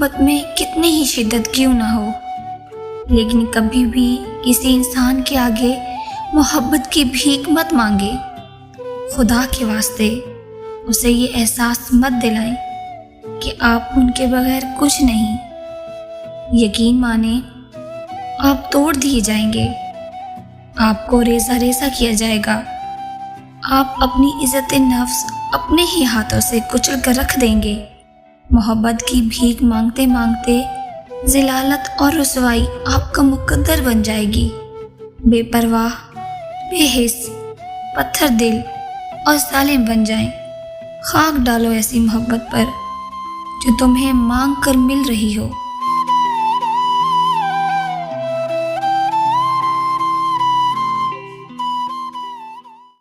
محبت میں کتنی ہی شدت کیوں نہ ہو، لیکن کبھی بھی کسی انسان کے آگے محبت کی بھیک مت مانگے۔ خدا کے واسطے اسے یہ احساس مت دلائیں کہ آپ ان کے بغیر کچھ نہیں۔ یقین مانیں، آپ توڑ دیے جائیں گے، آپ کو ریزہ ریزہ کیا جائے گا، آپ اپنی عزت نفس اپنے ہی ہاتھوں سے کچل کر رکھ دیں گے۔ محبت کی بھیک مانگتے مانگتے ذلالت اور رسوائی آپ کا مقدر بن جائے گی۔ بے پرواہ، بے حس، پتھر دل اور ظالم بن جائیں۔ خاک ڈالو ایسی محبت پر جو تمہیں مانگ کر مل رہی ہو۔